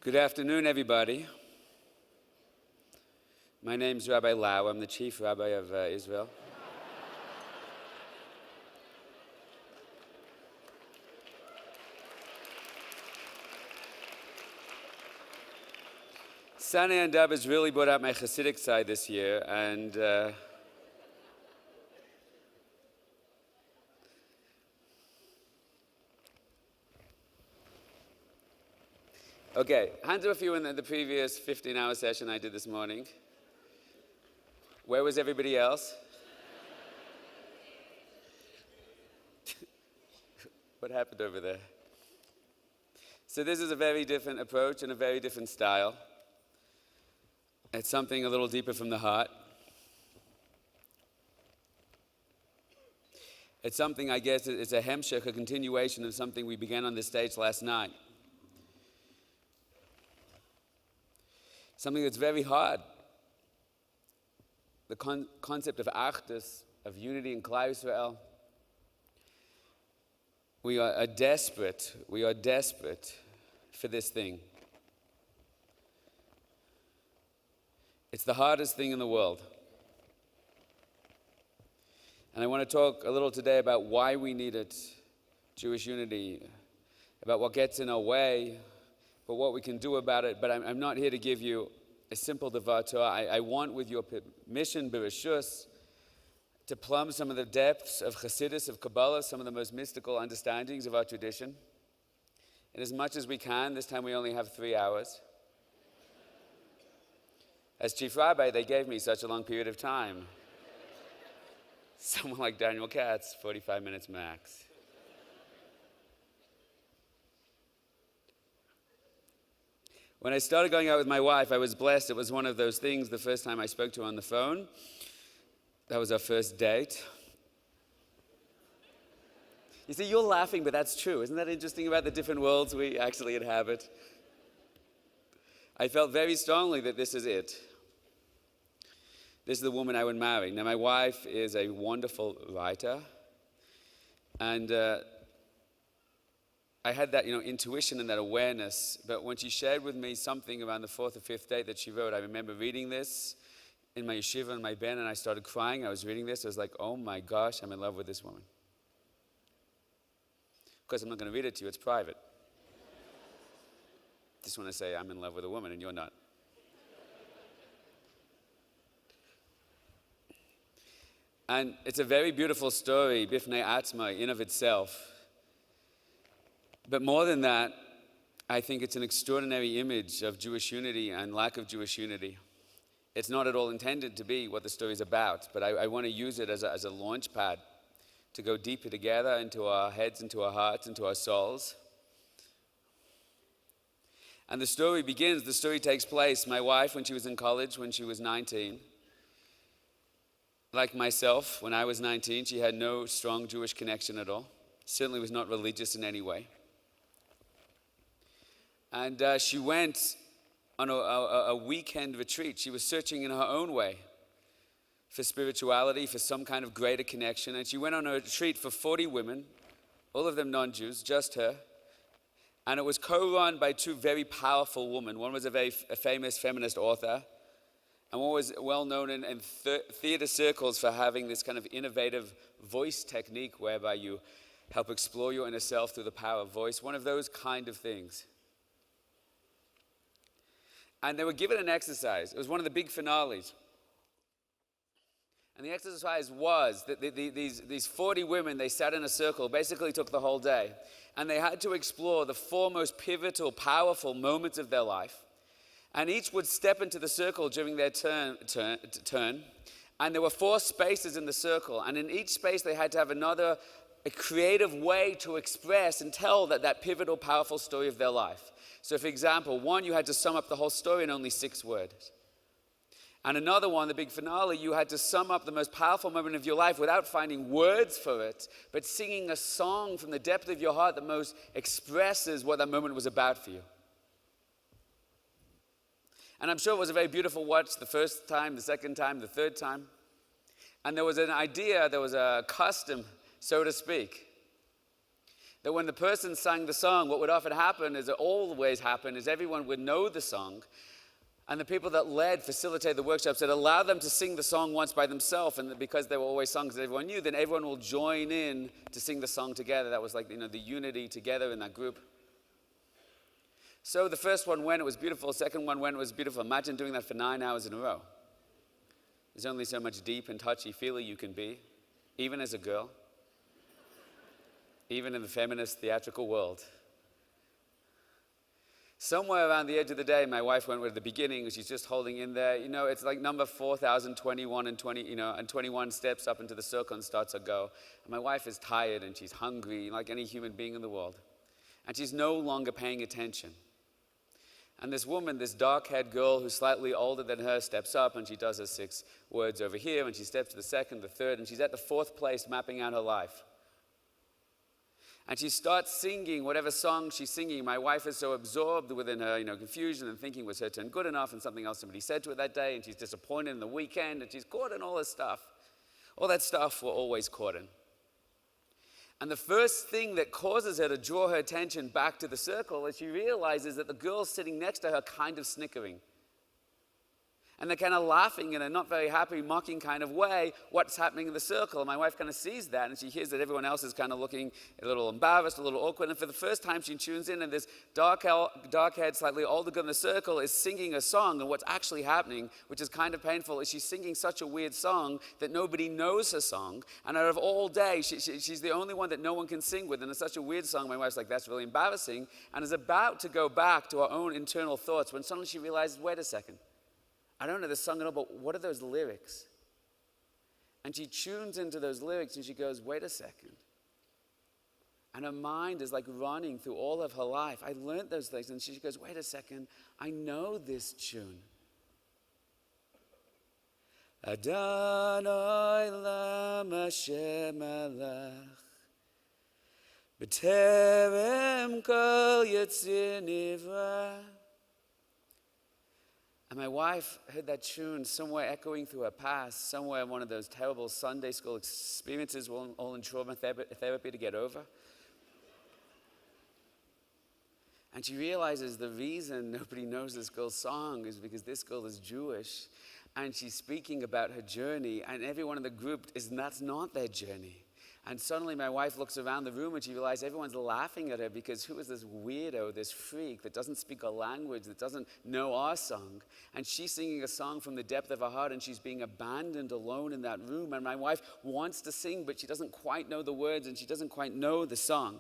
Good afternoon, everybody. My name's Rabbi Lau. I'm the chief rabbi of Israel. Sani and Dub has really brought out my Hasidic side this year, and okay, hands up a few in the previous 15-hour session I did this morning. Where was everybody else? What happened over there? So this is a very different approach and a very different style. It's something a little deeper from the heart. It's something, I guess, it's a hemshech, a continuation of something we began on this stage last night. Something that's very hard. The concept of achdus, of unity in Klal Yisrael. We are desperate for this thing. It's the hardest thing in the world. And I want to talk a little today about why we need it, Jewish unity, about what gets in our way, but what we can do about it. But I'm not here to give you a simple Devar Torah. I want, with your permission, Bereshus, to plumb some of the depths of Chassidus, of Kabbalah, some of the most mystical understandings of our tradition. And as much as we can, this time we only have 3 hours. As chief rabbi, they gave me such a long period of time. Someone like Doniel Katz, 45 minutes max. When I started going out with my wife, I was blessed. It was one of those things, the first time I spoke to her on the phone. That was our first date. You see, you're laughing, but that's true. Isn't that interesting about the different worlds we actually inhabit? I felt very strongly that this is it. This is the woman I would marry. Now, my wife is a wonderful writer, and I had that, intuition and that awareness. But when she shared with me something around the 4th or 5th date that she wrote, I remember reading this in my yeshiva and my ben, and I started crying. I was reading this. I was like, oh my gosh, I'm in love with this woman. Of course, I'm not going to read it to you. It's private. Just want to say I'm in love with a woman, and you're not. And it's a very beautiful story, bifnei atzma, in of itself. But more than that, I think it's an extraordinary image of Jewish unity and lack of Jewish unity. It's not at all intended to be what the story is about, but I want to use it as a launch pad to go deeper together into our heads, into our hearts, into our souls. And the story takes place, my wife, when she was in college, when she was 19. Like myself, when I was 19, she had no strong Jewish connection at all. Certainly was not religious in any way. And she went on a weekend retreat. She was searching in her own way for spirituality, for some kind of greater connection. And she went on a retreat for 40 women, all of them non-Jews, just her. And it was co-run by 2 very powerful women. One was a famous feminist author, and one was well known in theater circles for having this kind of innovative voice technique whereby you help explore your inner self through the power of voice, one of those kind of things. And they were given an exercise. It was one of the big finales. And the exercise was that these 40 women, they sat in a circle, basically took the whole day, and they had to explore the 4 most pivotal, powerful moments of their life. And each would step into the circle during their turn. And there were 4 spaces in the circle. And in each space, they had to have a creative way to express and tell that pivotal, powerful story of their life. So, for example, one, you had to sum up the whole story in only 6 words. And another one, the big finale, you had to sum up the most powerful moment of your life without finding words for it, but singing a song from the depth of your heart that most expresses what that moment was about for you. And I'm sure it was a very beautiful watch the first time, the second time, the third time. And there was an idea, there was a custom, so to speak, That when the person sang the song, what would often happen is, it always happened, is everyone would know the song. And the people that facilitated the workshops, that allowed them to sing the song once by themselves, and because they were always songs that everyone knew, then everyone will join in to sing the song together. That was like, the unity together in that group. So the first one went, it was beautiful. The second one went, it was beautiful. Imagine doing that for 9 hours in a row. There's only so much deep and touchy-feely you can be, even as a girl, even in the feminist theatrical world. Somewhere around the edge of the day, my wife went with the beginning, she's just holding in there. It's like number 4,021 and 21 steps up into the circle and starts to go. And my wife is tired and she's hungry, like any human being in the world. And she's no longer paying attention. And this woman, this dark-haired girl who's slightly older than her, steps up and she does her 6 words over here, and she steps to the second, the third, and she's at the 4th place mapping out her life. And she starts singing whatever song she's singing. My wife is so absorbed within her, confusion and thinking, was her turn good enough, and something else somebody said to her that day, and she's disappointed in the weekend, and she's caught in all this stuff. All that stuff we're always caught in. And the first thing that causes her to draw her attention back to the circle is she realizes that the girl sitting next to her kind of snickering. And they're kind of laughing in a not very happy, mocking kind of way what's happening in the circle. And my wife kind of sees that, and she hears that everyone else is kind of looking a little embarrassed, a little awkward. And for the first time, she tunes in, and this dark-haired, slightly older girl in the circle is singing a song. And what's actually happening, which is kind of painful, is she's singing such a weird song that nobody knows her song. And out of all day, she's the only one that no one can sing with. And it's such a weird song. My wife's like, that's really embarrassing. And is about to go back to her own internal thoughts when suddenly she realizes, wait a second. I don't know this song at all, but what are those lyrics? And she tunes into those lyrics and she goes, wait a second. And her mind is like running through all of her life. I learned those things. And she goes, wait a second, I know this tune. Adonai lam Hashem alach b'terem kol yetzir nivra. And my wife heard that tune somewhere echoing through her past, somewhere in one of those terrible Sunday school experiences we're all in trauma therapy to get over. And she realizes the reason nobody knows this girl's song is because this girl is Jewish, and she's speaking about her journey, and everyone in the group that's not their journey. And suddenly my wife looks around the room and she realizes everyone's laughing at her because who is this weirdo, this freak that doesn't speak our language, that doesn't know our song? And she's singing a song from the depth of her heart, and she's being abandoned alone in that room. And my wife wants to sing, but she doesn't quite know the words and she doesn't quite know the song.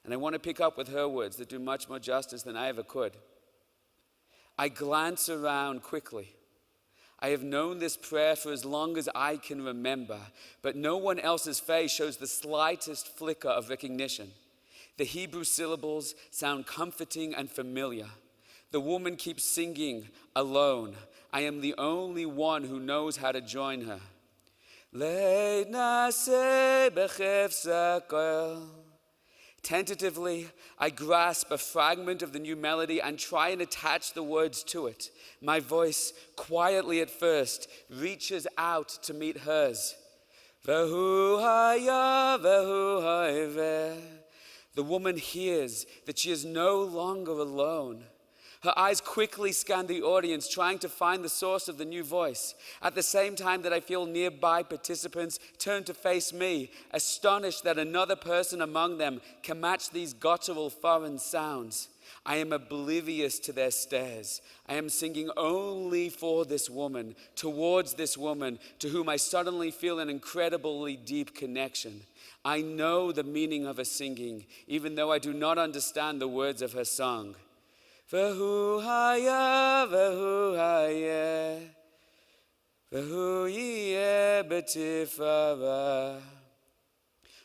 And I want to pick up with her words that do much more justice than I ever could. I glance around quickly. I have known this prayer for as long as I can remember, but no one else's face shows the slightest flicker of recognition. The Hebrew syllables sound comforting and familiar. The woman keeps singing alone. I am the only one who knows how to join her. Leit naseh b'chef sakel. Tentatively, I grasp a fragment of the new melody and try and attach the words to it. My voice, quietly at first, reaches out to meet hers. Vehu haya, vehu ha'eveh. The woman hears that she is no longer alone. Her eyes quickly scan the audience, trying to find the source of the new voice. At the same time that I feel nearby participants turn to face me, astonished that another person among them can match these guttural foreign sounds. I am oblivious to their stares. I am singing only for this woman, towards this woman, to whom I suddenly feel an incredibly deep connection. I know the meaning of her singing, even though I do not understand the words of her song. Vehu haya, vehu haya, vehu yeh b'tifara.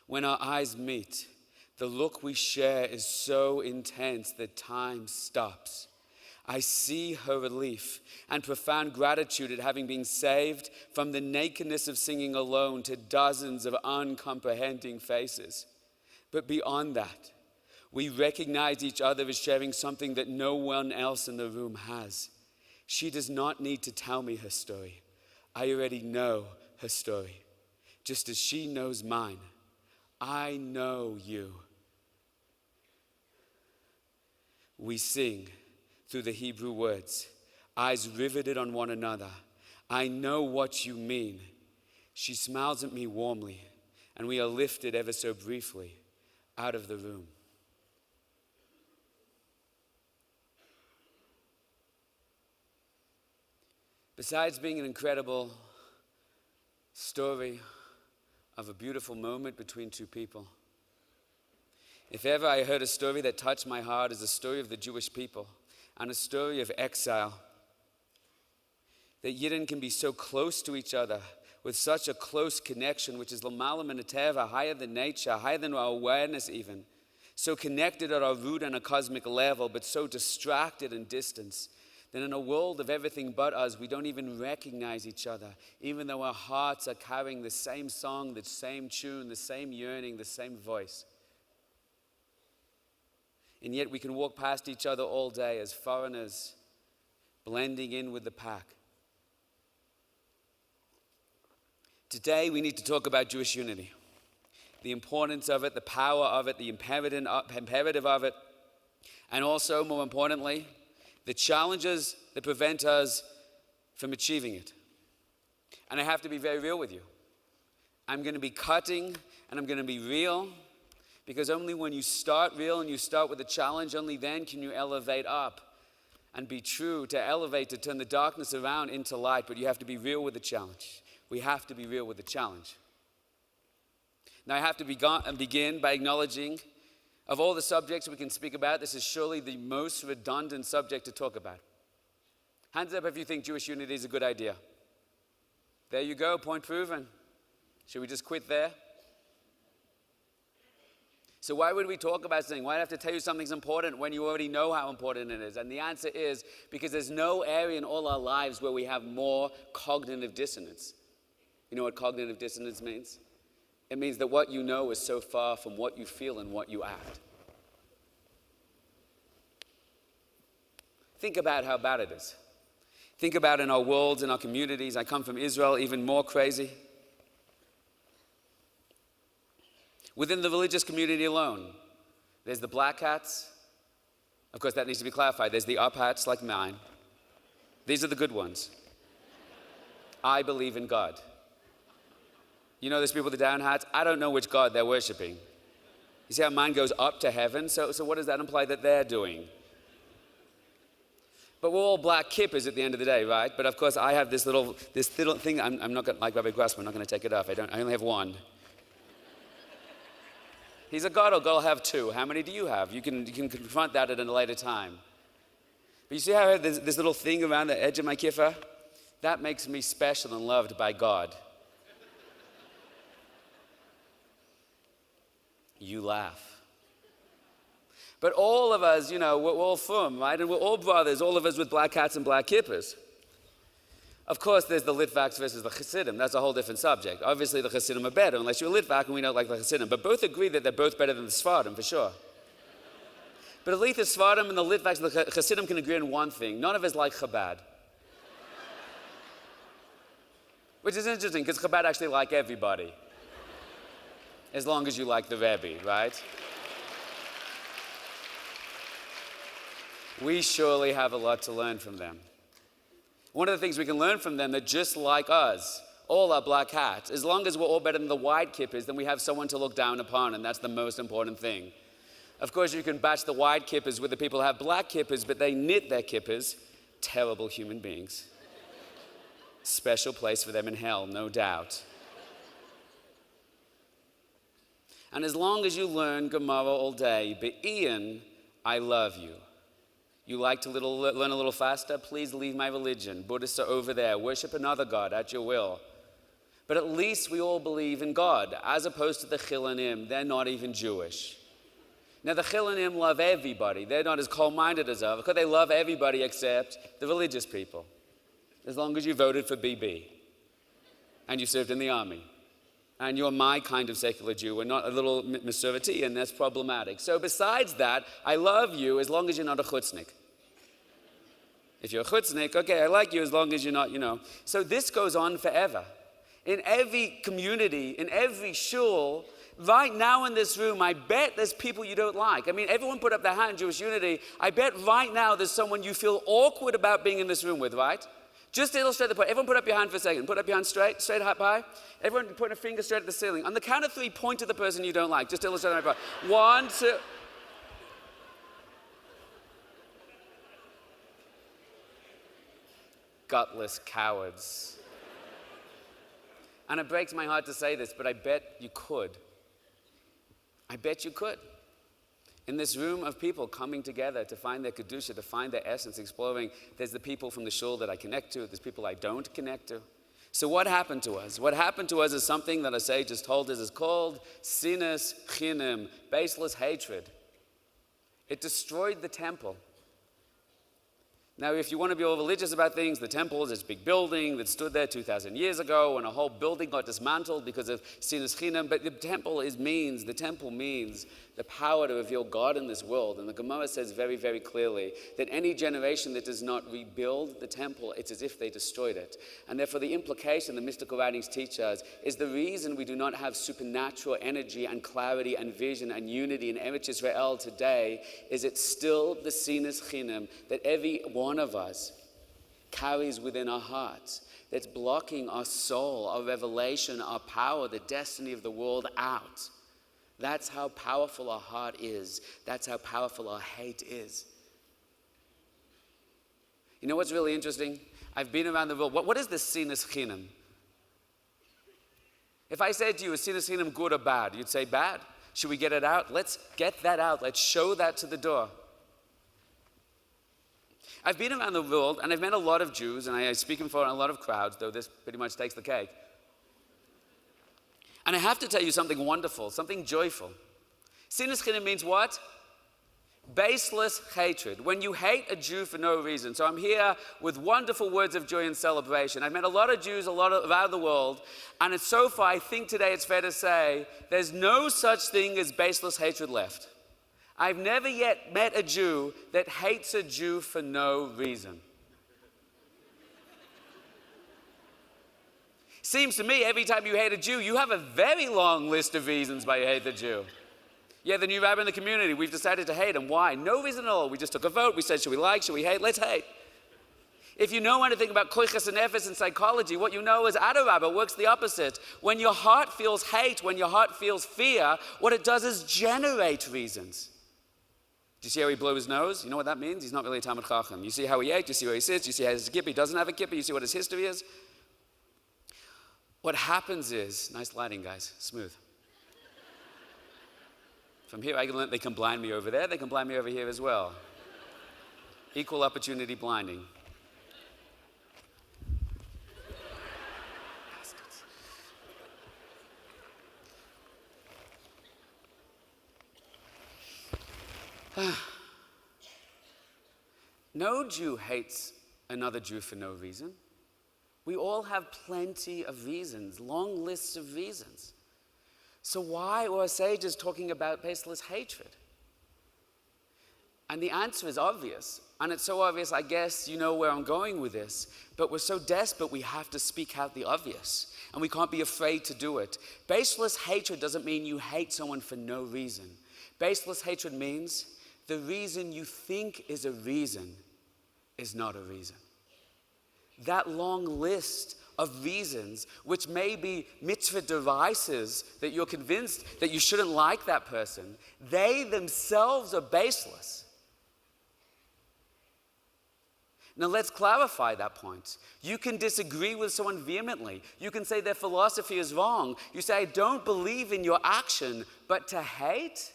When our eyes meet, the look we share is so intense that time stops. I see her relief and profound gratitude at having been saved from the nakedness of singing alone to dozens of uncomprehending faces. But beyond that, we recognize each other as sharing something that no one else in the room has. She does not need to tell me her story. I already know her story. Just as she knows mine, I know you. We sing through the Hebrew words, eyes riveted on one another. I know what you mean. She smiles at me warmly, and we are lifted ever so briefly out of the room. Besides being an incredible story of a beautiful moment between two people, if ever I heard a story that touched my heart, is the story of the Jewish people and a story of exile. That Yidden can be so close to each other with such a close connection, which is l'malam and teva, higher than nature, higher than our awareness even. So connected at our root and a cosmic level, but so distracted and distant. That in a world of everything but us, we don't even recognize each other, even though our hearts are carrying the same song, the same tune, the same yearning, the same voice. And yet we can walk past each other all day as foreigners, blending in with the pack. Today we need to talk about Jewish unity, the importance of it, the power of it, the imperative of it, and also, more importantly, the challenges that prevent us from achieving it. And I have to be very real with you. I'm going to be cutting and I'm going to be real, because only when you start real and you start with a challenge, only then can you elevate up and be true, to elevate, to turn the darkness around into light. But you have to be real with the challenge. We have to be real with the challenge. Now I have to begin by acknowledging, of all the subjects we can speak about, this is surely the most redundant subject to talk about. Hands up if you think Jewish unity is a good idea. There you go, point proven. Should we just quit there? So why would we talk about something? Why do I have to tell you something's important when you already know how important it is? And the answer is because there's no area in all our lives where we have more cognitive dissonance. You know what cognitive dissonance means? It means that what you know is so far from what you feel and what you act. Think about how bad it is. Think about in our worlds, in our communities. I come from Israel, even more crazy. Within the religious community alone, there's the black hats. Of course, that needs to be clarified. There's the up hats like mine. These are the good ones. I believe in God. You know, there's people with the down hats. I don't know which God they're worshiping. You see how mine goes up to heaven? So what does that imply that they're doing? But we're all black kippers at the end of the day, right? But of course, I have this little thing. I'm not going to, like Rabbi Grasp, I'm not going to take it off. I only have one. He's a God, or God will have two. How many do you have? You can confront that at a later time. But you see how I have this little thing around the edge of my kippah? That makes me special and loved by God. You laugh. But all of us, you know, we're all from, right? And we're all brothers, all of us with black hats and black kippahs. Of course, there's the Litvaks versus the Chassidim. That's a whole different subject. Obviously, the Chassidim are better, unless you're a Litvak and we don't like the Chassidim. But both agree that they're both better than the Sephardim, for sure. But at least the Sephardim and the Litvaks and the Chassidim can agree on one thing. None of us like Chabad. Which is interesting, because Chabad actually like everybody. As long as you like the Rebbe, right? We surely have a lot to learn from them. One of the things we can learn from them, that just like us, all are black hats. As long as we're all better than the white kippers, then we have someone to look down upon, and that's the most important thing. Of course, you can batch the white kippers with the people who have black kippers, but they knit their kippers. Terrible human beings. Special place for them in hell, no doubt. And as long as you learn Gemara all day, Be'ian, I love you. You like to learn a little faster? Please leave my religion. Buddhists are over there. Worship another God at your will. But at least we all believe in God, as opposed to the Chilanim. They're not even Jewish. Now, the Chilanim love everybody. They're not as cold-minded as us, because they love everybody except the religious people. As long as you voted for BB, and you served in the army, and you're my kind of secular Jew, and not a little Masorti, and that's problematic. So besides that, I love you as long as you're not a chutznik. If you're a chutznik, okay, I like you as long as you're not, you know. So this goes on forever. In every community, in every shul, right now in this room, I bet there's people you don't like. I mean, everyone put up their hand, Jewish Unity. I bet right now there's someone you feel awkward about being in this room with, right? Just to illustrate the point, everyone put up your hand for a second. Put up your hand straight up high. Everyone put a finger straight at the ceiling. On the count of 3, point to the person you don't like. Just to illustrate my point. 1, 2. Gutless cowards. And it breaks my heart to say this, but I bet you could. I bet you could. In this room of people coming together to find their kedusha, to find their essence, exploring, there's the people from the shul that I connect to, there's people I don't connect to. So what happened to us? What happened to us is something that a sage just told us is called Cenas Kinam, baseless hatred. It destroyed the temple. Now, if you want to be all religious about things, the temple is this big building that stood there 2,000 years ago, and a whole building got dismantled because of Cenas Kinam. But the temple means the power to reveal God in this world. And the Gemara says very, very clearly that any generation that does not rebuild the temple, it's as if they destroyed it. And therefore, the implication the mystical writings teach us is the reason we do not have supernatural energy and clarity and vision and unity in Eretz Israel today is it's still the Cenas Kinam that every one of us carries within our hearts, that's blocking our soul, our revelation, our power, the destiny of the world out. That's how powerful our heart is. That's how powerful our hate is. You know what's really interesting? I've been around the world. What is this Cenas Kinam? If I said to you, is Cenas Kinam good or bad? You'd say bad. Should we get it out? Let's get that out. Let's show that to the door. I've been around the world, and I've met a lot of Jews, and I speak in front of a lot of crowds, though this pretty much takes the cake. And I have to tell you something wonderful, something joyful. Cenas Kinam means what? Baseless hatred. When you hate a Jew for no reason. So I'm here with wonderful words of joy and celebration. I've met a lot of Jews around the world, and so far I think today it's fair to say there's no such thing as baseless hatred left. I've never yet met a Jew that hates a Jew for no reason. Seems to me every time you hate a Jew, you have a very long list of reasons why you hate the Jew. Yeah, the new rabbi in the community, we've decided to hate him. Why? No reason at all. We just took a vote. We said, should we like, should we hate? Let's hate. If you know anything about coexist and nefesh and psychology, what you know is Adarabah works the opposite. When your heart feels hate, when your heart feels fear, what it does is generate reasons. Do you see how he blew his nose? You know what that means? He's not really a Talmid Chacham. You see how he ate, you see where he sits, you see how his kippah, he doesn't have a kippah, you see what his history is. What happens is, nice lighting guys, smooth. From here they can blind me over there, they can blind me over here as well. Equal opportunity blinding. No Jew hates another Jew for no reason. We all have plenty of reasons, long lists of reasons. So why are sages talking about baseless hatred? And the answer is obvious. And it's so obvious, I guess you know where I'm going with this. But we're so desperate, we have to speak out the obvious. And we can't be afraid to do it. Baseless hatred doesn't mean you hate someone for no reason. Baseless hatred means the reason you think is a reason is not a reason. That long list of reasons, which may be mitzvah devices that you're convinced that you shouldn't like that person, they themselves are baseless. Now let's clarify that point. You can disagree with someone vehemently. You can say their philosophy is wrong. You say, I don't believe in your action, but to hate?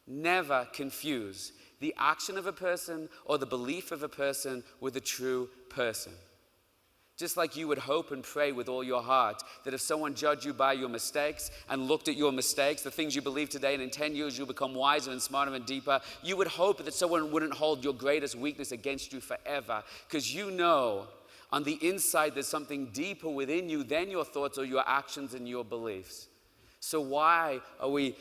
Never confuse the action of a person or the belief of a person with a true person. Just like you would hope and pray with all your heart that if someone judged you by your mistakes and looked at your mistakes, the things you believe today, and in 10 years you'll become wiser and smarter and deeper, you would hope that someone wouldn't hold your greatest weakness against you forever, because you know on the inside there's something deeper within you than your thoughts or your actions and your beliefs. So why are we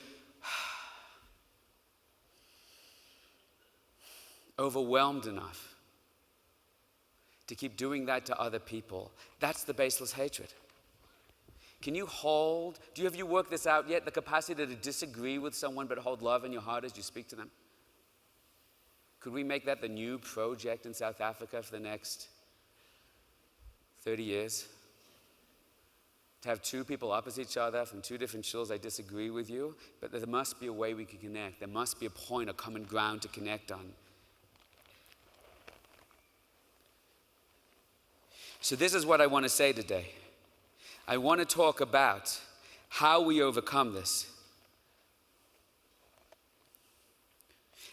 overwhelmed enough to keep doing that to other people? That's the baseless hatred. Can you hold, have you worked this out yet? The capacity to disagree with someone but hold love in your heart as you speak to them? Could we make that the new project in South Africa for the next 30 years? To have two people opposite each other from two different shuls, I disagree with you, but there must be a way we can connect. There must be a point, a common ground to connect on. So this is what I want to say today. I want to talk about how we overcome this.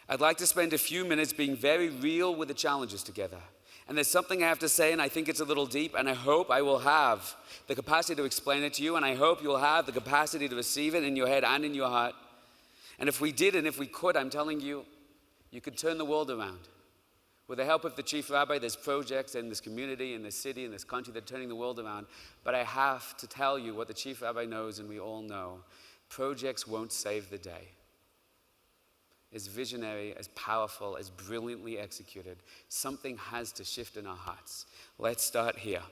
I'd like to spend a few minutes being very real with the challenges together. And there's something I have to say, and I think it's a little deep, and I hope I will have the capacity to explain it to you, and I hope you'll have the capacity to receive it in your head and in your heart. And if we did, and if we could, I'm telling you, you could turn the world around. With the help of the chief rabbi, there's projects in this community, in this city, in this country that are turning the world around. But I have to tell you what the chief rabbi knows, and we all know. Projects won't save the day. As visionary, as powerful, as brilliantly executed, something has to shift in our hearts. Let's start here.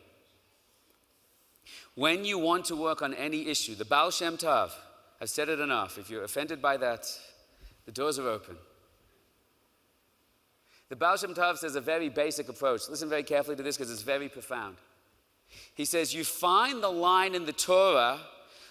When you want to work on any issue, the Baal Shem Tov, I've said it enough. If you're offended by that, the doors are open. The Baal Shem Tov says a very basic approach. Listen very carefully to this because it's very profound. He says, you find the line in the Torah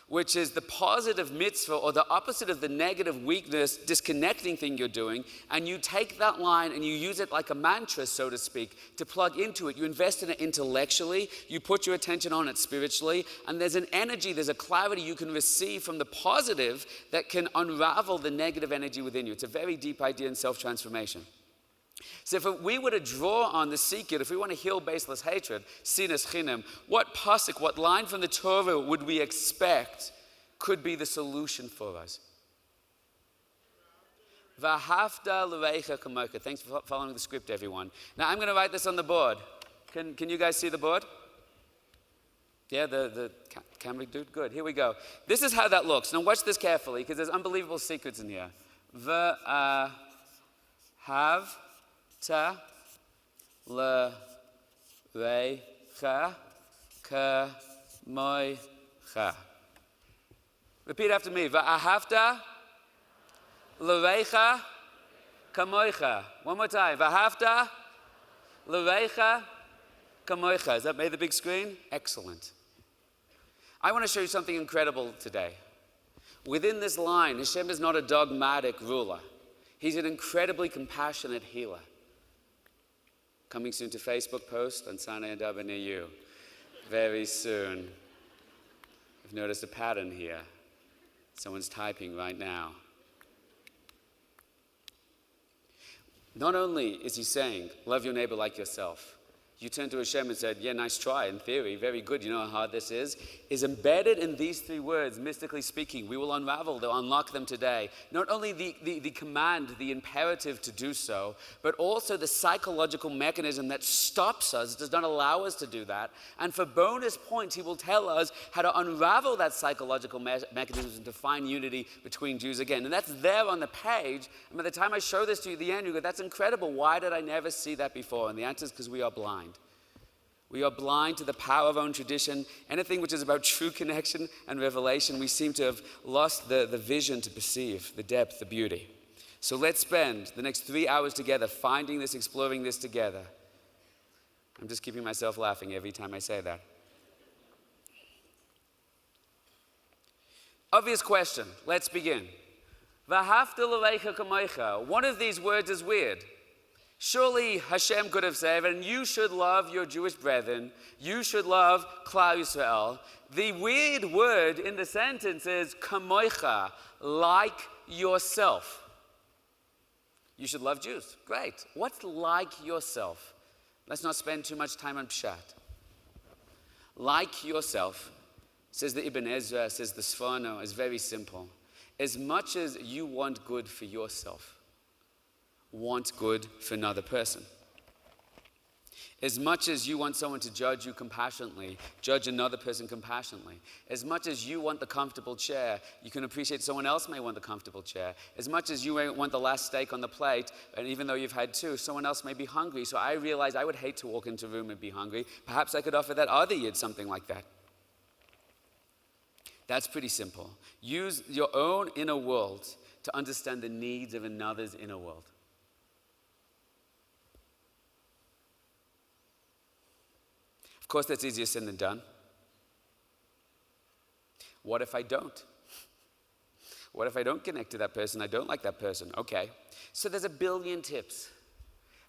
which is the positive mitzvah or the opposite of the negative weakness, disconnecting thing you're doing, and you take that line and you use it like a mantra, so to speak, to plug into it. You invest in it intellectually, you put your attention on it spiritually, and there's an energy, there's a clarity you can receive from the positive that can unravel the negative energy within you. It's a very deep idea in self-transformation. So if we were to draw on the secret, if we want to heal baseless hatred, Cenas Kinam, what pasuk, what line from the Torah would we expect could be the solution for us? V'ahavta l'reicha kamocha. Thanks for following the script, everyone. Now I'm going to write this on the board. Can you guys see the board? Yeah, the camera dude? Good. Here we go. This is how that looks. Now watch this carefully because there's unbelievable secrets in here. V'ahavta l'reicha kamocha. Repeat after me. V'ahavta l'reicha kamocha. One more time. V'ahavta l'reicha kamocha. Has that made the big screen? Excellent. I want to show you something incredible today. Within this line, Hashem is not a dogmatic ruler. He's an incredibly compassionate healer. Coming soon to Facebook post on Sana and Daba near you. Very soon. I've noticed a pattern here. Someone's typing right now. Not only is he saying, love your neighbor like yourself. You turn to Hashem and said, yeah, nice try, in theory, very good, you know how hard this is embedded in these three words, mystically speaking. We will unravel, they'll unlock them today. Not only the command, the imperative to do so, but also the psychological mechanism that stops us, does not allow us to do that. And for bonus points, he will tell us how to unravel that psychological mechanism and to find unity between Jews again. And that's there on the page. And by the time I show this to you at the end, you go, that's incredible. Why did I never see that before? And the answer is because we are blind. We are blind to the power of our own tradition. Anything which is about true connection and revelation, we seem to have lost the vision to perceive the depth, the beauty. So let's spend the next 3 hours together finding this, exploring this together. I'm just keeping myself laughing every time I say that. Obvious question. Let's begin. V'ahavta l'reicha kamocha. One of these words is weird. Surely Hashem could have said, and you should love your Jewish brethren, you should love Klal Yisrael. The weird word in the sentence is kamocha, like yourself. You should love Jews. Great. What's like yourself? Let's not spend too much time on pshat. Like yourself, says the Ibn Ezra, says the Sforno, is very simple. As much as you want good for yourself, want good for another person. As much as you want someone to judge you compassionately, judge another person compassionately. As much as you want the comfortable chair, you can appreciate someone else may want the comfortable chair. As much as you want the last steak on the plate, and even though you've had two, someone else may be hungry. So I realized I would hate to walk into a room and be hungry. Perhaps I could offer that other yid something like that. That's pretty simple. Use your own inner world to understand the needs of another's inner world. Of course, that's easier said than done. What if I don't? What if I don't connect to that person? I don't like that person. Okay. So there's a billion tips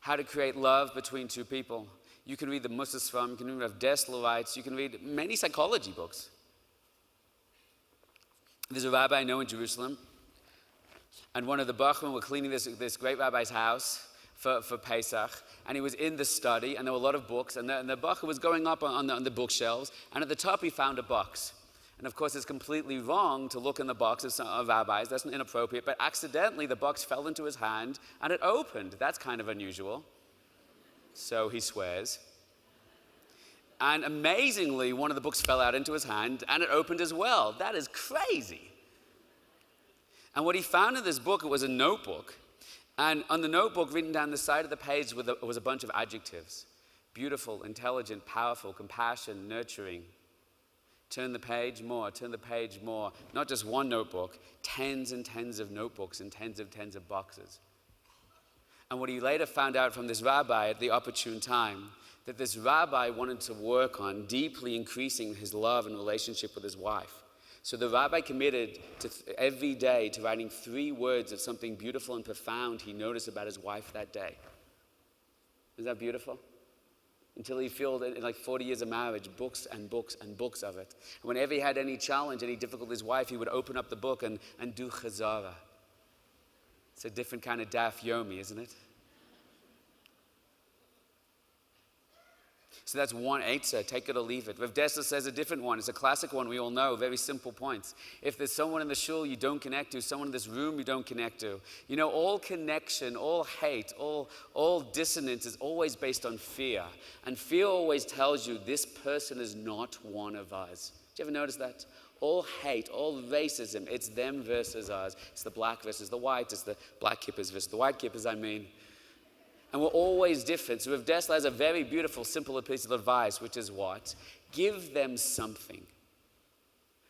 how to create love between two people. You can read the Musas from, you can read Dessler, you can read many psychology books. There's a rabbi I know in Jerusalem, and one of the Bachman were cleaning this great rabbi's house for Pesach, and he was in the study, and there were a lot of books, and the Bachman was going up on the bookshelves, and at the top he found a box. And of course, it's completely wrong to look in the box of rabbis. That's inappropriate. But accidentally, the box fell into his hand, and it opened. That's kind of unusual. So he swears. And amazingly, one of the books fell out into his hand, and it opened as well. That is crazy. And what he found in this book, it was a notebook. And on the notebook, written down the side of the page, was a bunch of adjectives. Beautiful, intelligent, powerful, compassion, nurturing. Turn the page more, turn the page more. Not just one notebook, tens and tens of notebooks and tens of boxes. And what he later found out from this rabbi at the opportune time, that this rabbi wanted to work on deeply increasing his love and relationship with his wife. So the rabbi committed to every day to writing 3 words of something beautiful and profound he noticed about his wife that day. Is that beautiful? Until he filled, in like 40 years of marriage, books and books and books of it. And whenever he had any challenge, any difficulty with his wife, he would open up the book and do chazara. It's a different kind of daf yomi, isn't it? So that's one eitzah, take it or leave it. Rav Dessler says a different one. It's a classic one we all know, very simple points. If there's someone in the shul you don't connect to, someone in this room you don't connect to, you know, all connection, all hate, all dissonance is always based on fear. And fear always tells you this person is not one of us. Did you ever notice that? All hate, all racism, it's them versus us. It's the black versus the white. It's the black kippers versus the white kippers, And we're always different. So Rav Dessler has a very beautiful, simple piece of advice, which is what? Give them something.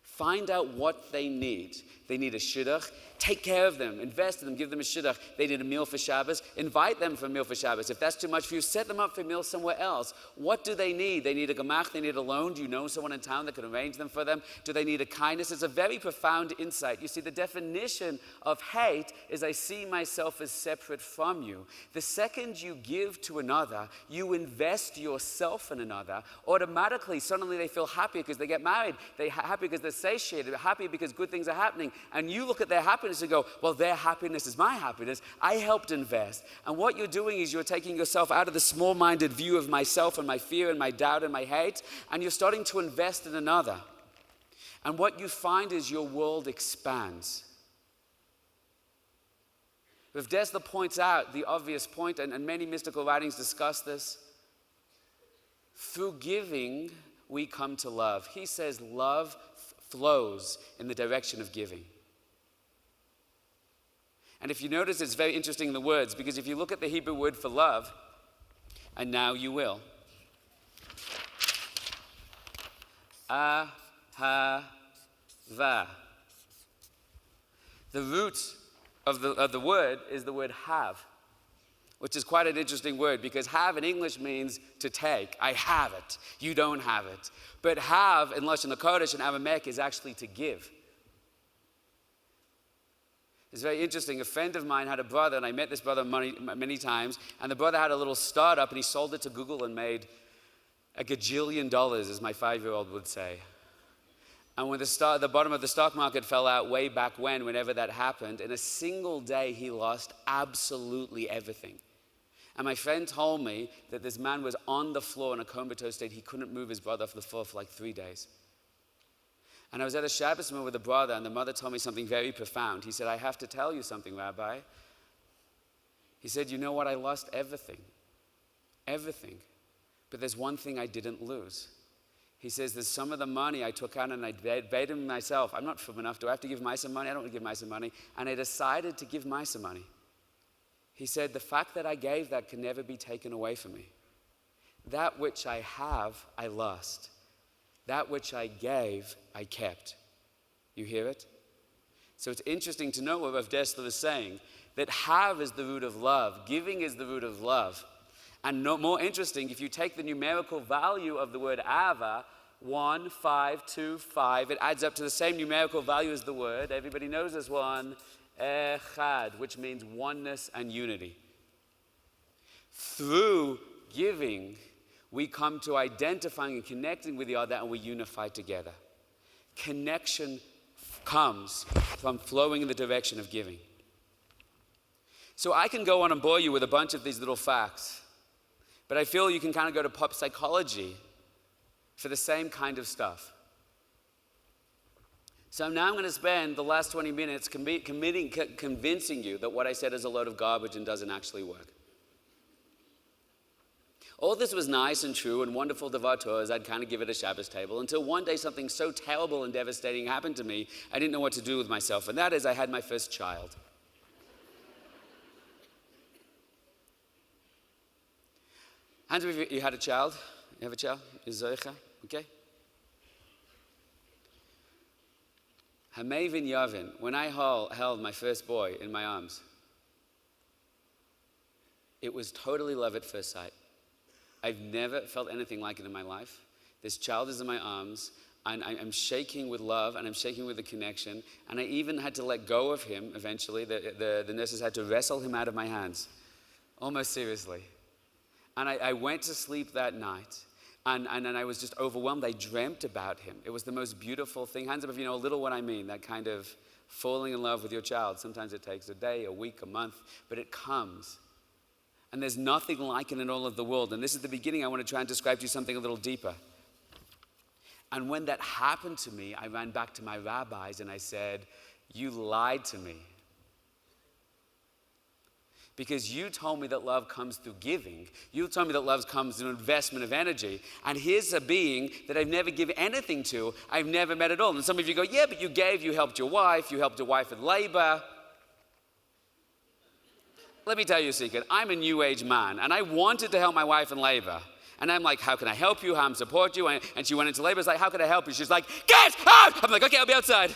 Find out what they need. They need a shidduch. Take care of them. Invest in them. Give them a shidduch. They need a meal for Shabbos. Invite them for a meal for Shabbos. If that's too much for you, set them up for a meal somewhere else. What do they need? They need a gemach. They need a loan. Do you know someone in town that can arrange them for them? Do they need a kindness? It's a very profound insight. You see, the definition of hate is I see myself as separate from you. The second you give to another, you invest yourself in another. Automatically, suddenly they feel happy because they get married. They're happy because they're satiated. They're happy because good things are happening. And you look at their happiness and go, well, their happiness is my happiness. I helped invest. And what you're doing is you're taking yourself out of the small-minded view of myself and my fear and my doubt and my hate, and you're starting to invest in another. And what you find is your world expands. Rav Dessler points out the obvious point, and many mystical writings discuss this. Through giving, we come to love. He says love flows in the direction of giving. And if you notice, it's very interesting in the words, because if you look at the Hebrew word for love, and now you will. Ahava. The root of the word is the word have, which is quite an interesting word, because have in English means to take. I have it. You don't have it. But have in Lashon HaKodesh and Aramaic is actually to give. It's very interesting. A friend of mine had a brother, and I met this brother many times, and the brother had a little startup, and he sold it to Google and made $1 gajillion, as my 5-year-old would say. And when the bottom of the stock market fell out way back whenever that happened, in a single day, he lost absolutely everything. And my friend told me that this man was on the floor in a comatose state. He couldn't move his brother off the floor for like 3 days. And I was at a Shabbos meal with a brother, and the mother told me something very profound. He said, I have to tell you something, Rabbi. He said, you know what? I lost everything. Everything. But there's one thing I didn't lose. He says, there's some of the money I took out and I bade him myself. I'm not from enough. Do I have to give Misa money? I don't want to give Misa money. And I decided to give Misa money. He said, the fact that I gave that can never be taken away from me. That which I have, I lost. That which I gave, I kept. You hear it? So it's interesting to know what Rav Dessler is saying, that have is the root of love, giving is the root of love. And more interesting, if you take the numerical value of the word ava, 1, 5, 2, 5, it adds up to the same numerical value as the word. Everybody knows this one, echad, which means oneness and unity. Through giving, we come to identifying and connecting with the other, and we unify together. Connection comes from flowing in the direction of giving. So I can go on and bore you with a bunch of these little facts, but I feel you can kind of go to pop psychology for the same kind of stuff. So now I'm going to spend the last 20 minutes convincing you that what I said is a load of garbage and doesn't actually work. All this was nice and true and wonderful Devar Torahs. I'd kind of give it a Shabbos table until one day something so terrible and devastating happened to me, I didn't know what to do with myself. And that is, I had my first child. Hands up if you had a child. You have a child? Zoicha? Okay. Hamevin Yavin, when I held my first boy in my arms, it was totally love at first sight. I've never felt anything like it in my life. This child is in my arms, and I'm shaking with love, and I'm shaking with the connection, and I even had to let go of him eventually. The nurses had to wrestle him out of my hands, almost seriously. And I went to sleep that night, and I was just overwhelmed. I dreamt about him. It was the most beautiful thing. Hands up if you know a little what I mean, that kind of falling in love with your child. Sometimes it takes a day, a week, a month, but it comes. And there's nothing like it in all of the world. And this is the beginning. I want to try and describe to you something a little deeper. And when that happened to me, I ran back to my rabbis and I said, you lied to me. Because you told me that love comes through giving. You told me that love comes through investment of energy. And here's a being that I've never given anything to. I've never met at all. And some of you go, yeah, but you gave. You helped your wife. You helped your wife with labor. Let me tell you a secret. I'm a new age man, and I wanted to help my wife in labor. And I'm like, how can I help you? How can I support you? And she went into labor. I was like, how can I help you? She's like, get out! I'm like, okay, I'll be outside.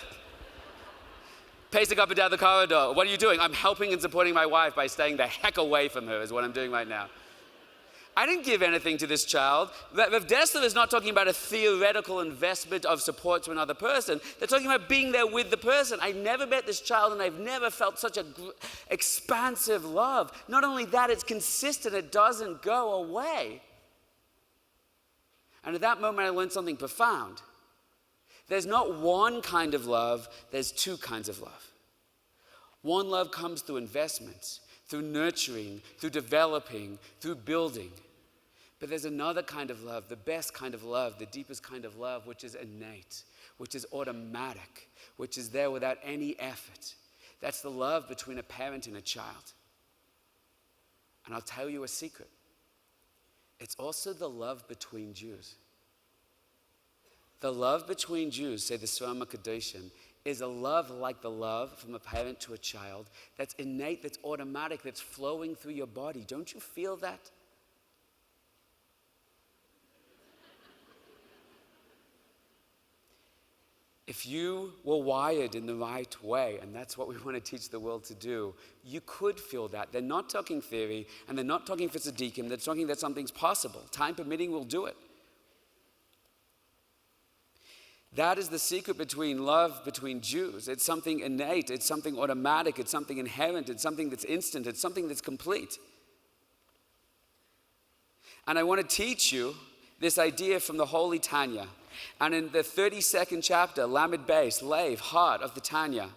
Pacing up and down the corridor. What are you doing? I'm helping and supporting my wife by staying the heck away from her is what I'm doing right now. I didn't give anything to this child. Rav Dessler is not talking about a theoretical investment of support to another person. They're talking about being there with the person. I never met this child, and I've never felt such an expansive love. Not only that, it's consistent. It doesn't go away. And at that moment, I learned something profound. There's not one kind of love. There's two kinds of love. One love comes through investments, through nurturing, through developing, through building. But there's another kind of love, the best kind of love, the deepest kind of love, which is innate, which is automatic, which is there without any effort. That's the love between a parent and a child. And I'll tell you a secret. It's also the love between Jews. The love between Jews, say the Sram HaKadoshim, is a love like the love from a parent to a child that's innate, that's automatic, that's flowing through your body. Don't you feel that? If you were wired in the right way, and that's what we want to teach the world to do, you could feel that. They're not talking theory, and they're not talking for tzaddikim, they're talking that something's possible. Time permitting, we'll do it. That is the secret between love between Jews. It's something innate, it's something automatic, it's something inherent, it's something that's instant, it's something that's complete. And I want to teach you this idea from the Holy Tanya. And in the 32nd chapter, Lamed Beis, Lev, heart of the Tanya,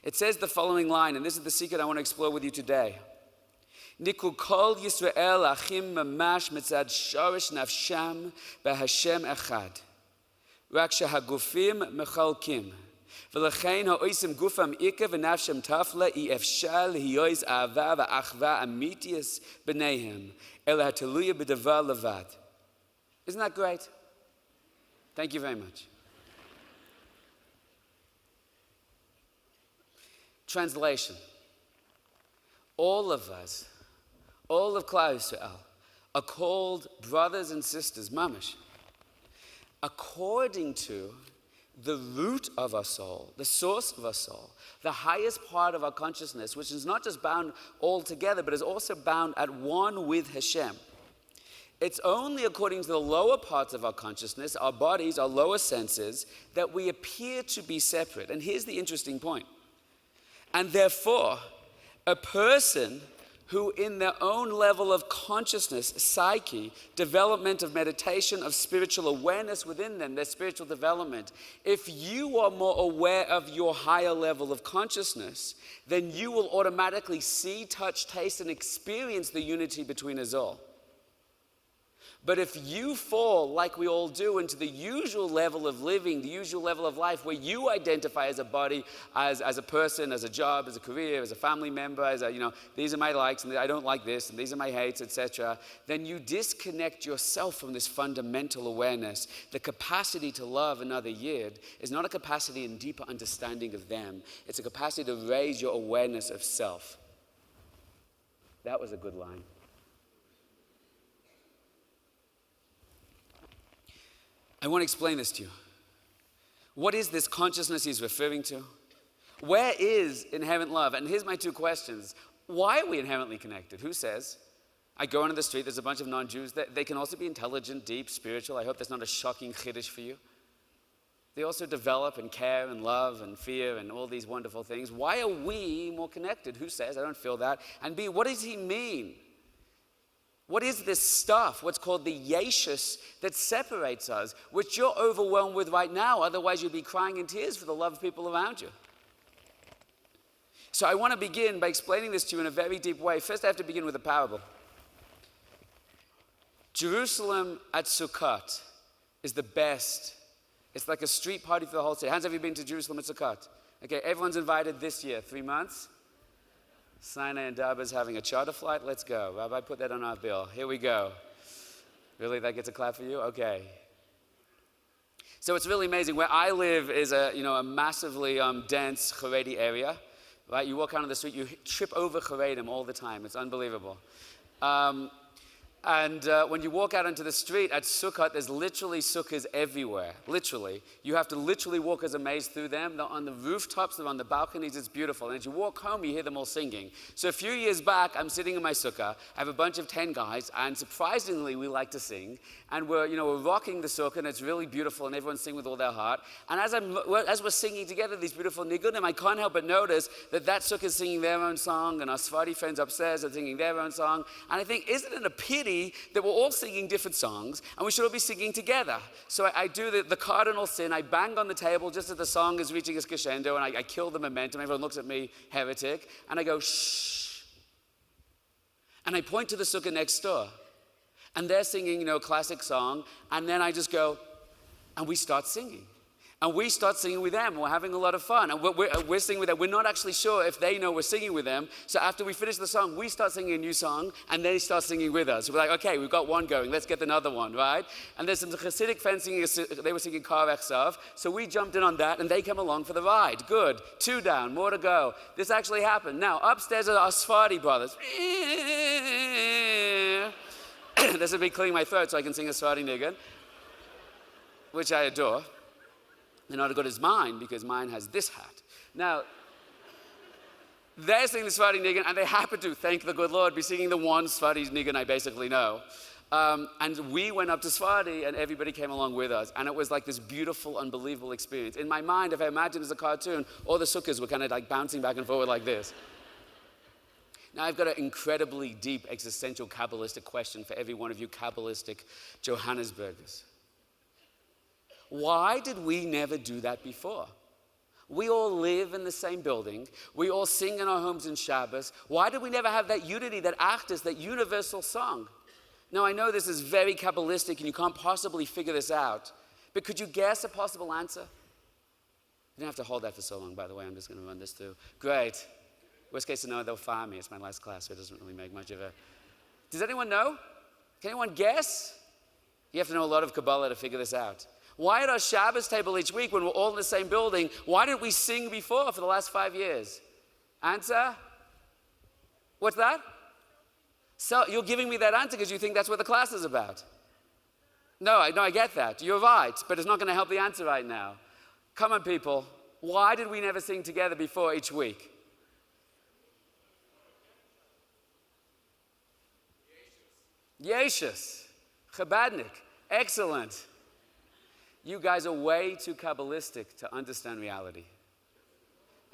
it says the following line, and this is the secret I want to explore with you today. Nikul kol Yisrael achim mamash mitzad shorish nafsham b'Hashem echad. רק שהגופים מחלקים. ולכן האויסים גופם עיקר ונפשם תפלה אי אפשר להיות אהבה ואחווה אמיתיס ביניהם, אלא התלויה בדבר לבד. Isn't that great? Thank you very much. Translation. All of us, all of Klal Yisrael, are called brothers and sisters, mamash, according to the root of our soul, the source of our soul, the highest part of our consciousness, which is not just bound all together, but is also bound at one with Hashem. It's only according to the lower parts of our consciousness, our bodies, our lower senses, that we appear to be separate. And here's the interesting point. And therefore, a person who in their own level of consciousness, psyche, development of meditation, of spiritual awareness within them, their spiritual development, if you are more aware of your higher level of consciousness, then you will automatically see, touch, taste, and experience the unity between us all. But if you fall, like we all do, into the usual level of living, the usual level of life, where you identify as a body, as a person, as a job, as a career, as a family member, as a, these are my likes, and I don't like this, and these are my hates, etc., then you disconnect yourself from this fundamental awareness. The capacity to love another yid is not a capacity in deeper understanding of them. It's a capacity to raise your awareness of self. That was a good line. I want to explain this to you. What is this consciousness he's referring to? Where is inherent love? And here's my two questions. Why are we inherently connected? Who says? I go into the street, there's a bunch of non-Jews. They can also be intelligent, deep, spiritual. I hope that's not a shocking chiddush for you. They also develop and care and love and fear and all these wonderful things. Why are we more connected? Who says? I don't feel that. And B, what does he mean? What is this stuff, what's called the yeshus, that separates us, which you're overwhelmed with right now, otherwise you'd be crying in tears for the love of people around you. So I want to begin by explaining this to you in a very deep way. First, I have to begin with a parable. Jerusalem at Sukkot is the best. It's like a street party for the whole city. How's have you been to Jerusalem at Sukkot? Okay, everyone's invited this year, 3 months. Sinai and Daba's having a charter flight. Let's go. Rabbi, put that on our bill. Here we go. Really, that gets a clap for you? Okay. So it's really amazing. Where I live is a massively dense Haredi area. Right? You walk out on the street, you trip over Haredim all the time. It's unbelievable. And when you walk out onto the street at Sukkot, there's literally sukkahs everywhere. Literally. You have to literally walk as a maze through them. They're on the rooftops, they're on the balconies. It's beautiful. And as you walk home, you hear them all singing. So a few years back, I'm sitting in my sukkah. I have a bunch of 10 guys, and surprisingly, we like to sing. And we're rocking the sukkah, and it's really beautiful, and everyone's singing with all their heart. And as we're singing together these beautiful nigunim, I can't help but notice that sukkah is singing their own song, and our Sephardi friends upstairs are singing their own song. And I think, isn't it a pity that we're all singing different songs and we should all be singing together? So I do the cardinal sin. I bang on the table just as the song is reaching its crescendo, and I kill the momentum. Everyone looks at me, heretic, and I go, shh. And I point to the sukkah next door, and they're singing, a classic song, and then I just go, and we start singing. And we start singing with them. We're having a lot of fun. And we're singing with them. We're not actually sure if they know we're singing with them. So after we finish the song, we start singing a new song, and they start singing with us. We're like, okay, we've got one going. Let's get another one, right? And there's some Hasidic friends singing. They were singing Kar Echsav. So we jumped in on that, and they come along for the ride. Good. 2 down. More to go. This actually happened. Now, upstairs are our Sephardi brothers. This would be clearing my throat so I can sing a Sephardi niggun, which I adore. They're not as good as mine, because mine has this hat. Now, they're singing the Sephardi niggun, and they happen to, thank the good Lord, be singing the one Sephardi niggun I basically know. And we went up to Sephardi, and everybody came along with us. And it was like this beautiful, unbelievable experience. In my mind, if I imagined as a cartoon, all the sukkahs were kind of like bouncing back and forward like this. Now, I've got an incredibly deep, existential, Kabbalistic question for every one of you Kabbalistic Johannesburgers. Why did we never do that before? We all live in the same building. We all sing in our homes in Shabbos. Why did we never have that unity, that achdus, that universal song? Now, I know this is very Kabbalistic and you can't possibly figure this out, but could you guess a possible answer? You don't have to hold that for so long, by the way. I'm just going to run this through. Great. Worst case scenario, they'll fire me. It's my last class, so it doesn't really make much of a... Does anyone know? Can anyone guess? You have to know a lot of Kabbalah to figure this out. Why at our Shabbos table each week, when we're all in the same building, why didn't we sing before for the last 5 years? Answer? What's that? So you're giving me that answer because you think that's what the class is about. No, I get that. You're right, but it's not going to help the answer right now. Come on, people. Why did we never sing together before each week? Yeshus. Chabadnik. Excellent. You guys are way too Kabbalistic to understand reality.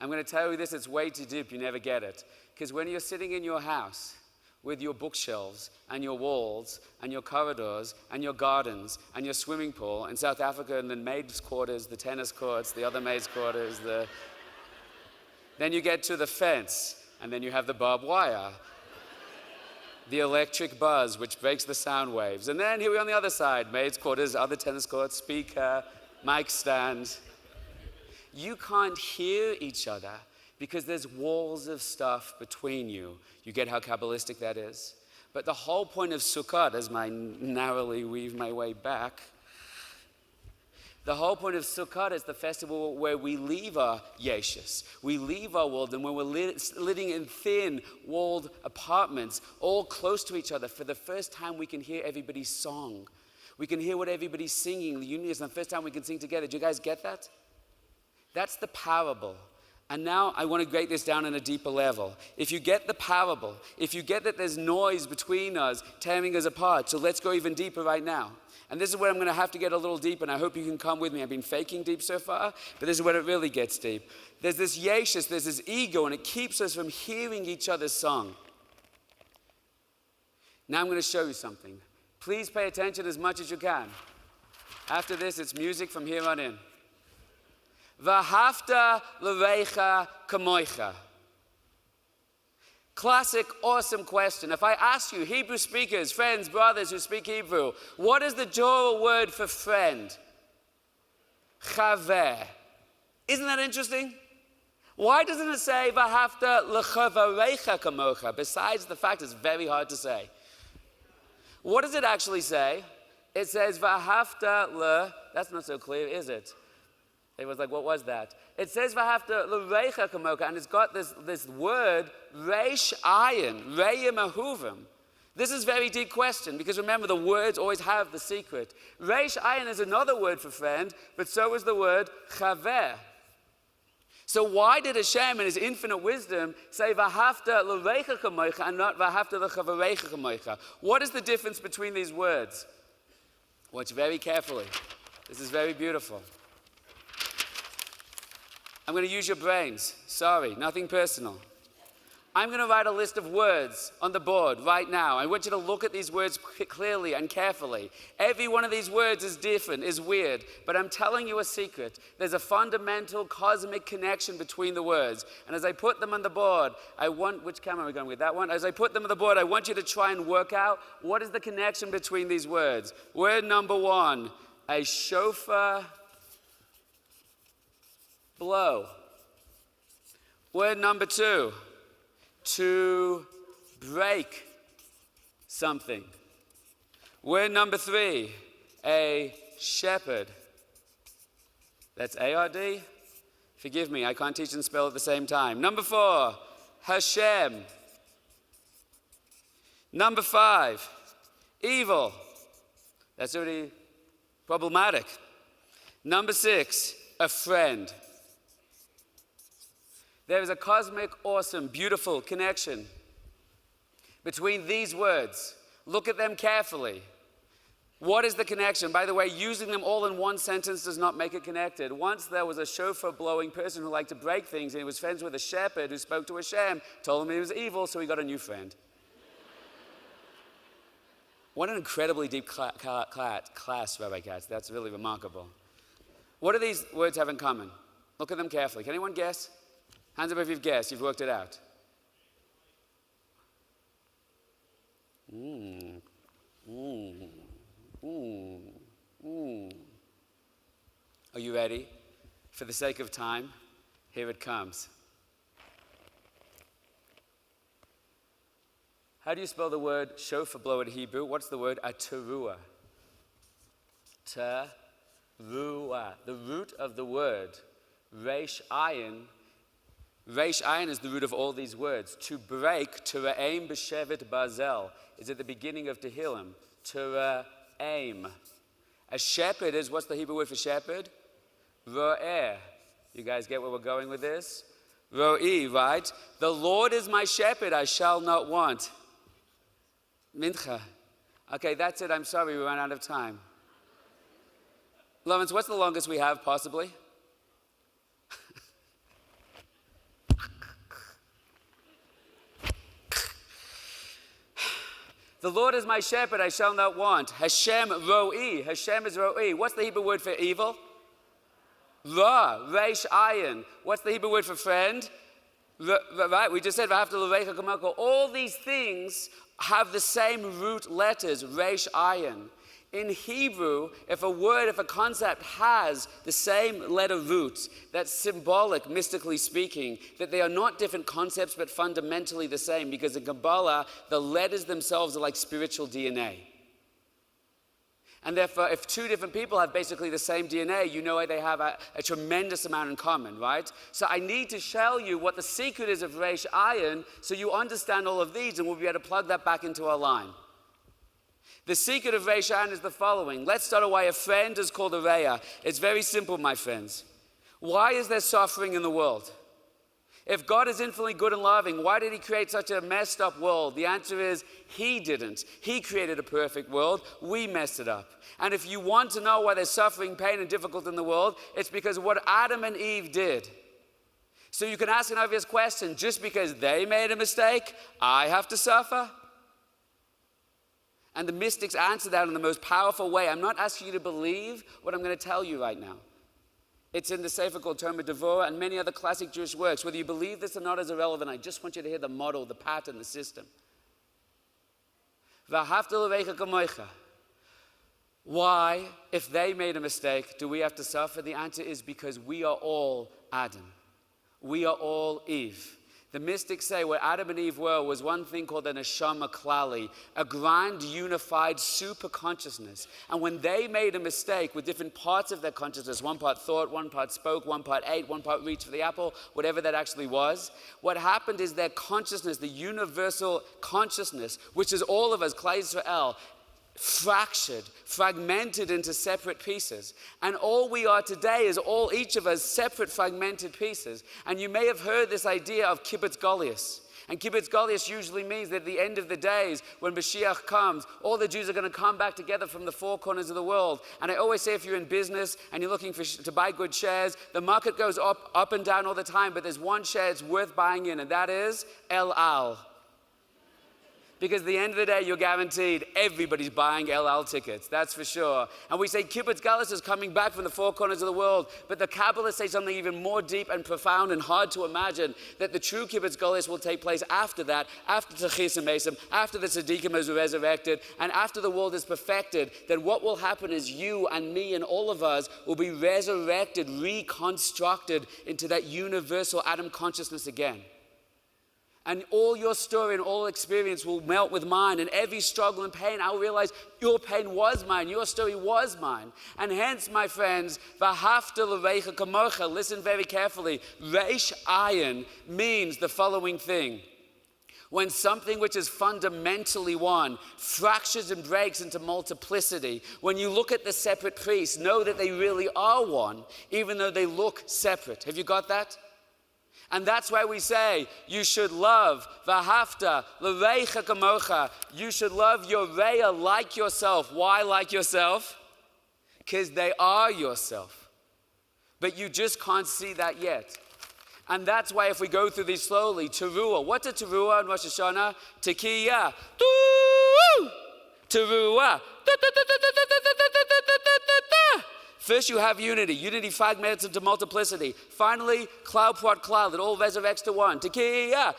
I'm going to tell you this, it's way too deep, you never get it. Because when you're sitting in your house with your bookshelves and your walls and your corridors and your gardens and your swimming pool in South Africa and the maids' quarters, the tennis courts, the other maids' quarters, then you get to the fence and then you have the barbed wire, the electric buzz which breaks the sound waves. And then here we are on the other side, maids' quarters, other tennis courts, speaker, mic stand. You can't hear each other because there's walls of stuff between you. You get how Kabbalistic that is? But the whole point of Sukkot, as I narrowly weave my way back, the whole point of Sukkot is the festival where we leave our yeshus, we leave our world, and when we're living in thin, walled apartments, all close to each other, for the first time we can hear everybody's song. We can hear what everybody's singing, the unity is the first time we can sing together. Do you guys get that? That's the parable. And now I want to break this down on a deeper level. If you get the parable, if you get that there's noise between us, tearing us apart, so let's go even deeper right now. And this is where I'm going to have to get a little deep, and I hope you can come with me. I've been faking deep so far, but this is where it really gets deep. There's this yeshus, there's this ego, and it keeps us from hearing each other's song. Now I'm going to show you something. Please pay attention as much as you can. After this, it's music from here on in. V'hafta l'reicha kamoicha. Classic, awesome question. If I ask you, Hebrew speakers, friends, brothers who speak Hebrew, what is the Torah word for friend? Chava. Isn't that interesting? Why doesn't it say v'hafta l'chavarecha kamocha? Besides the fact it's very hard to say. What does it actually say? It says v'hafta le. That's not so clear, is it? It was like, what was that? It says v'hafta l'reicha kamocha, and it's got this word reish ayin, re'im ahuvim. This is a very deep question, because remember, the words always have the secret. Reish ayin is another word for friend, but so is the word chaver. So why did Hashem, in His infinite wisdom, say v'hafta l'reicha kamocha and not v'hafta l'chavarecha kamocha? What is the difference between these words? Watch very carefully. This is very beautiful. I'm going to use your brains. Sorry, nothing personal. I'm going to write a list of words on the board right now. I want you to look at these words clearly and carefully. Every one of these words is different, is weird, but I'm telling you a secret. There's a fundamental cosmic connection between the words. And as I put them on the board, which camera are we going with? That one? As I put them on the board, I want you to try and work out what is the connection between these words. Word number one, a shofar blow. Word number two, to break something. Word number three, a shepherd. That's A-R-D? Forgive me, I can't teach and spell at the same time. Number four, Hashem. Number five, evil. That's already problematic. Number six, a friend. There is a cosmic, awesome, beautiful connection between these words. Look at them carefully. What is the connection? By the way, using them all in one sentence does not make it connected. Once there was a shofar-blowing person who liked to break things, and he was friends with a shepherd who spoke to Hashem, told him he was evil, so he got a new friend. What an incredibly deep class, Rabbi Katz. That's really remarkable. What do these words have in common? Look at them carefully. Can anyone guess? Hands up if you've guessed, you've worked it out. Are you ready? For the sake of time, here it comes. How do you spell the word shofar blow in Hebrew? What's the word? A teruah. Teruah. The root of the word, reish ayin. Reish ayin is the root of all these words. To break, tera'aim b'shevet bazel, is at the beginning of Tehillim. Tera'aim. A shepherd is, what's the Hebrew word for shepherd? Ro'eh. You guys get where we're going with this? Ro'i, right? The Lord is my shepherd, I shall not want. Mincha. Okay, that's it. I'm sorry, we ran out of time. Lawrence, what's the longest we have, possibly? The Lord is my shepherd, I shall not want. Hashem ro'i. Hashem is ro'i. What's the Hebrew word for evil? Ra, reish ayin. What's the Hebrew word for friend? Right, we just said v'ahavta l'recha kamocha. All these things have the same root letters, reish ayin. In Hebrew, if a concept has the same letter root, that's symbolic, mystically speaking, that they are not different concepts but fundamentally the same, because in Kabbalah, the letters themselves are like spiritual DNA. And therefore, if two different people have basically the same DNA, you know they have a tremendous amount in common, right? So I need to tell you what the secret is of Reish Ayin, so you understand all of these, and we'll be able to plug that back into our line. The secret of Reish Ayin is the following. Let's start why a friend is called a Reya. It's very simple, my friends. Why is there suffering in the world? If God is infinitely good and loving, why did he create such a messed up world? The answer is, he didn't. He created a perfect world. We messed it up. And if you want to know why there's suffering, pain, and difficulty in the world, it's because of what Adam and Eve did. So you can ask an obvious question, just because they made a mistake, I have to suffer? And the mystics answer that in the most powerful way. I'm not asking you to believe what I'm going to tell you right now. It's in the Sefer called Torah Devorah and many other classic Jewish works. Whether you believe this or not is irrelevant. I just want you to hear the model, the pattern, the system. V'ahavta l'recha kamocha. Why, if they made a mistake, do we have to suffer? The answer is because we are all Adam. We are all Eve. The mystics say what Adam and Eve were was one thing called an neshama klali, a grand, unified super consciousness. And when they made a mistake with different parts of their consciousness, one part thought, one part spoke, one part ate, one part reached for the apple, whatever that actually was, what happened is their consciousness, the universal consciousness, which is all of us, Klal Yisrael, fractured, fragmented into separate pieces. And all we are today is each of us separate fragmented pieces. And you may have heard this idea of kibbutz golius. And kibbutz golius usually means that at the end of the days, when Mashiach comes, all the Jews are going to come back together from the four corners of the world. And I always say, if you're in business and you're looking to buy good shares, the market goes up and down all the time, but there's one share it's worth buying in, and that is El Al. Because at the end of the day, you're guaranteed everybody's buying El Al tickets, that's for sure. And we say Kibbutz Galus is coming back from the four corners of the world, but the Kabbalists say something even more deep and profound and hard to imagine, that the true Kibbutz Galus will take place after that, after Techis and Mesim, after the Tzaddikim is resurrected, and after the world is perfected. Then what will happen is you and me and all of us will be resurrected, reconstructed into that universal Adam consciousness again. And all your story and all experience will melt with mine. And every struggle and pain, I'll realize your pain was mine. Your story was mine. And hence, my friends, v'ahavta l'recha kamocha, listen very carefully. Reish ayin means the following thing. When something which is fundamentally one fractures and breaks into multiplicity, when you look at the separate priests, know that they really are one, even though they look separate. Have you got that? And that's why we say you should love v'ahavta l'recha kamocha. You should love your reya like yourself. Why like yourself? Because they are yourself. But you just can't see that yet. And that's why if we go through these slowly, teruah. What's a teruah in Rosh Hashanah? Tekiah. Teruah. First you have unity. Unity fragments into multiplicity. Finally, cloud part cloud. It all resurrects to one. Tekiah.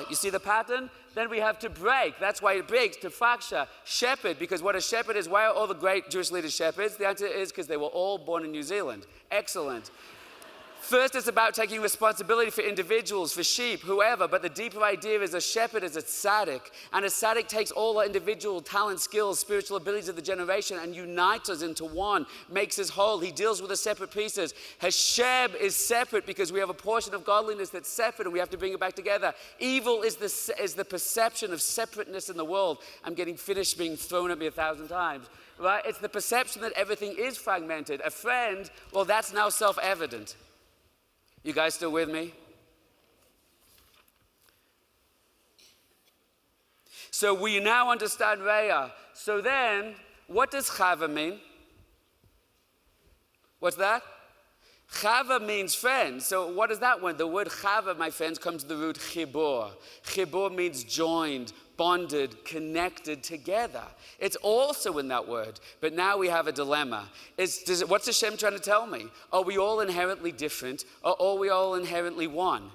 You see the pattern? Then we have to break. That's why it breaks. To fracture. Shepherd. Because what a shepherd is, why are all the great Jewish leaders shepherds? The answer is because they were all born in New Zealand. Excellent. First, it's about taking responsibility for individuals, for sheep, whoever. But the deeper idea is a shepherd is a tzaddik. And a tzaddik takes all the individual talent, skills, spiritual abilities of the generation and unites us into one, makes us whole. He deals with the separate pieces. Hashem is separate because we have a portion of godliness that's separate and we have to bring it back together. Evil is the perception of separateness in the world. I'm getting finished being thrown at me 1,000 times. right? It's the perception that everything is fragmented. A friend, well, that's now self-evident. You guys still with me? So we now understand Raya. So then, what does Chava mean? What's that? Chava means friend. So what is that one? The word Chava, my friends, comes from the root chibor. Chibor means joined, bonded, connected together. It's also in that word. But now we have a dilemma. What's Hashem trying to tell me? Are we all inherently different, or are we all inherently one?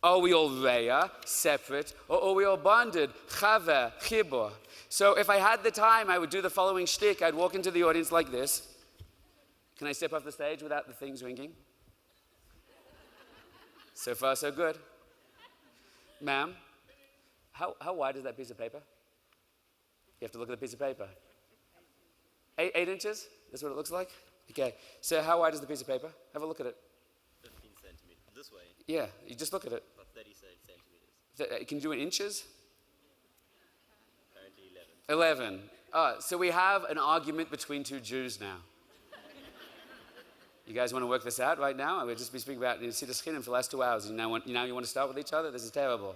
Are we all Reya, separate, or are we all bonded, Chava, chibor? So if I had the time, I would do the following shtick. I'd walk into the audience like this. Can I step off the stage without the things ringing? So far, so good. Ma'am, how wide is that piece of paper? You have to look at the piece of paper. 8 inches? That's what it looks like? Okay. So how wide is the piece of paper? Have a look at it. 15 centimeters. This way. Yeah, you just look at it. About 30 centimeters. Can you do it in inches? Apparently 11. 11. So we have an argument between two Jews now. You guys want to work this out right now? I would just be speaking about Cenas Kinam for the last 2 hours. You now you want to start with each other? This is terrible.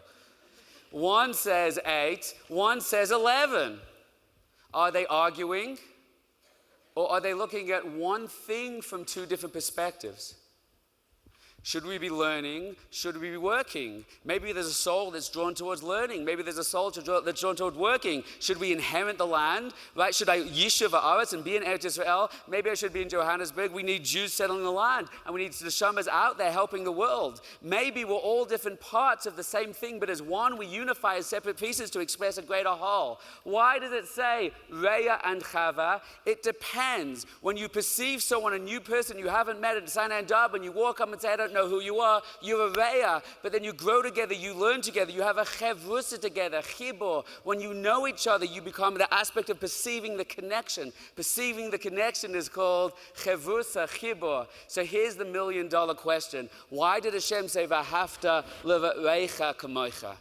One says 8, one says 11. Are they arguing? Or are they looking at one thing from two different perspectives? Should we be learning? Should we be working? Maybe there's a soul that's drawn towards learning. Maybe there's a soul that's drawn towards working. Should we inherit the land? Right? Should I yishuv haaretz and be in Eretz Israel? Maybe I should be in Johannesburg. We need Jews settling the land. And we need the neshamas out there helping the world. Maybe we're all different parts of the same thing, but as one, we unify as separate pieces to express a greater whole. Why does it say Reya and Chava? It depends. When you perceive someone, a new person you haven't met at Sinai and Dub, and you walk up and say, I don't know who you are, you're a Reya, but then you grow together, you learn together, you have a chevrusa together, chibor. When you know each other, you become the aspect of perceiving the connection. Perceiving the connection is called chevrusa, chibor. So here's the $1 million question. Why did Hashem say, V'ahavta levareicha kamoicha?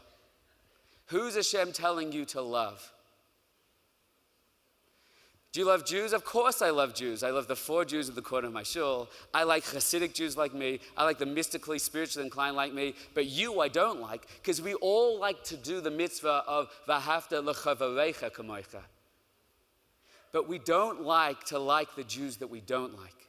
Who's Hashem telling you to love? Do you love Jews? Of course I love Jews. I love the 4 Jews at the corner of my shul. I like Hasidic Jews like me. I like the mystically, spiritually inclined like me. But you I don't like, because we all like to do the mitzvah of V'ahavta l'chavarecha kamoicha. But we don't like to like the Jews that we don't like.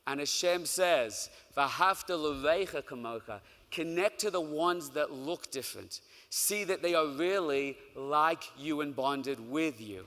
And Hashem says, V'ahavta l'reicha kamoicha. Connect to the ones that look different. See that they are really like you and bonded with you.